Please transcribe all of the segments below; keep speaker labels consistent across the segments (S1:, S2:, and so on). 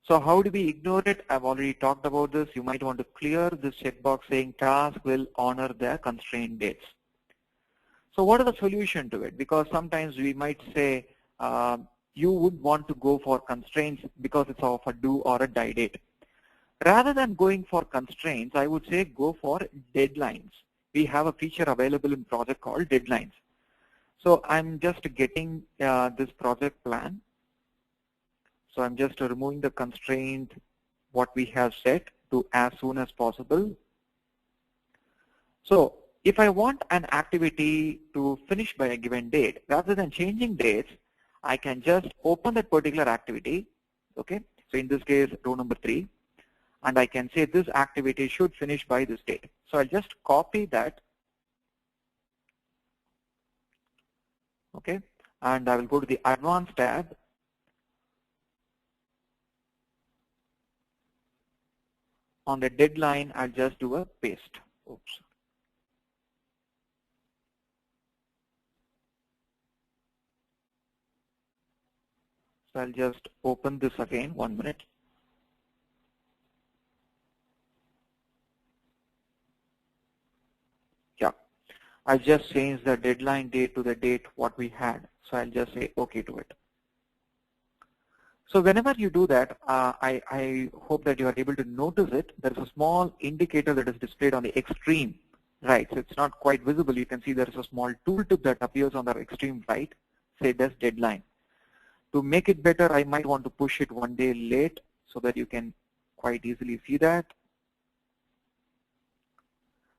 S1: So how do we ignore it? I've already talked about this. You might want to clear this checkbox saying task will honor their constraint dates. So what is the solution to it? Because sometimes we might say you would want to go for constraints because it's of a do or a die date. Rather than going for constraints, I would say go for deadlines. We have a feature available in project called deadlines. So I'm just getting this project plan. So I'm just removing the constraint, what we have set to as soon as possible. So if I want an activity to finish by a given date, rather than changing dates, I can just open that particular activity. Okay. So in this case, row number 3. And I can say this activity should finish by this date. So I'll just copy that. Okay. And I will go to the Advanced tab. On the deadline, I'll just do a paste. Oops. So I'll just open this again, 1 minute. Yeah, I'll just change the deadline date to the date what we had. So I'll just say OK to it. So whenever you do that, I hope that you are able to notice it. There is a small indicator that is displayed on the extreme right. So it's not quite visible. You can see there is a small tooltip that appears on the extreme right, say this deadline. To make it better, I might want to push it 1 day late so that you can quite easily see that.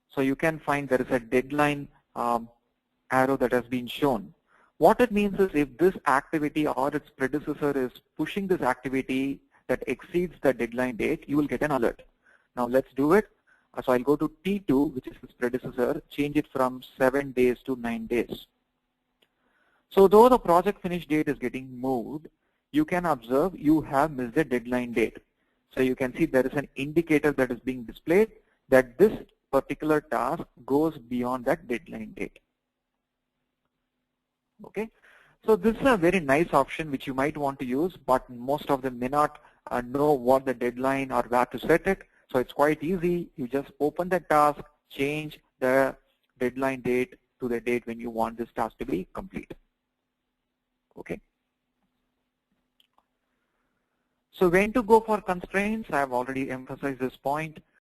S1: So you can find there is a deadline arrow that has been shown. What it means is if this activity or its predecessor is pushing this activity that exceeds the deadline date, you will get an alert. Now let's do it. So I'll go to T2, which is its predecessor, change it from 7 days to 9 days. So though the project finish date is getting moved, you can observe you have missed the deadline date. So you can see there is an indicator that is being displayed that this particular task goes beyond that deadline date. Okay, so this is a very nice option which you might want to use, but most of them may not know what the deadline or where to set it. So it's quite easy. You just open the task, change the deadline date to the date when you want this task to be complete. Okay. So when to go for constraints, I have already emphasized this point.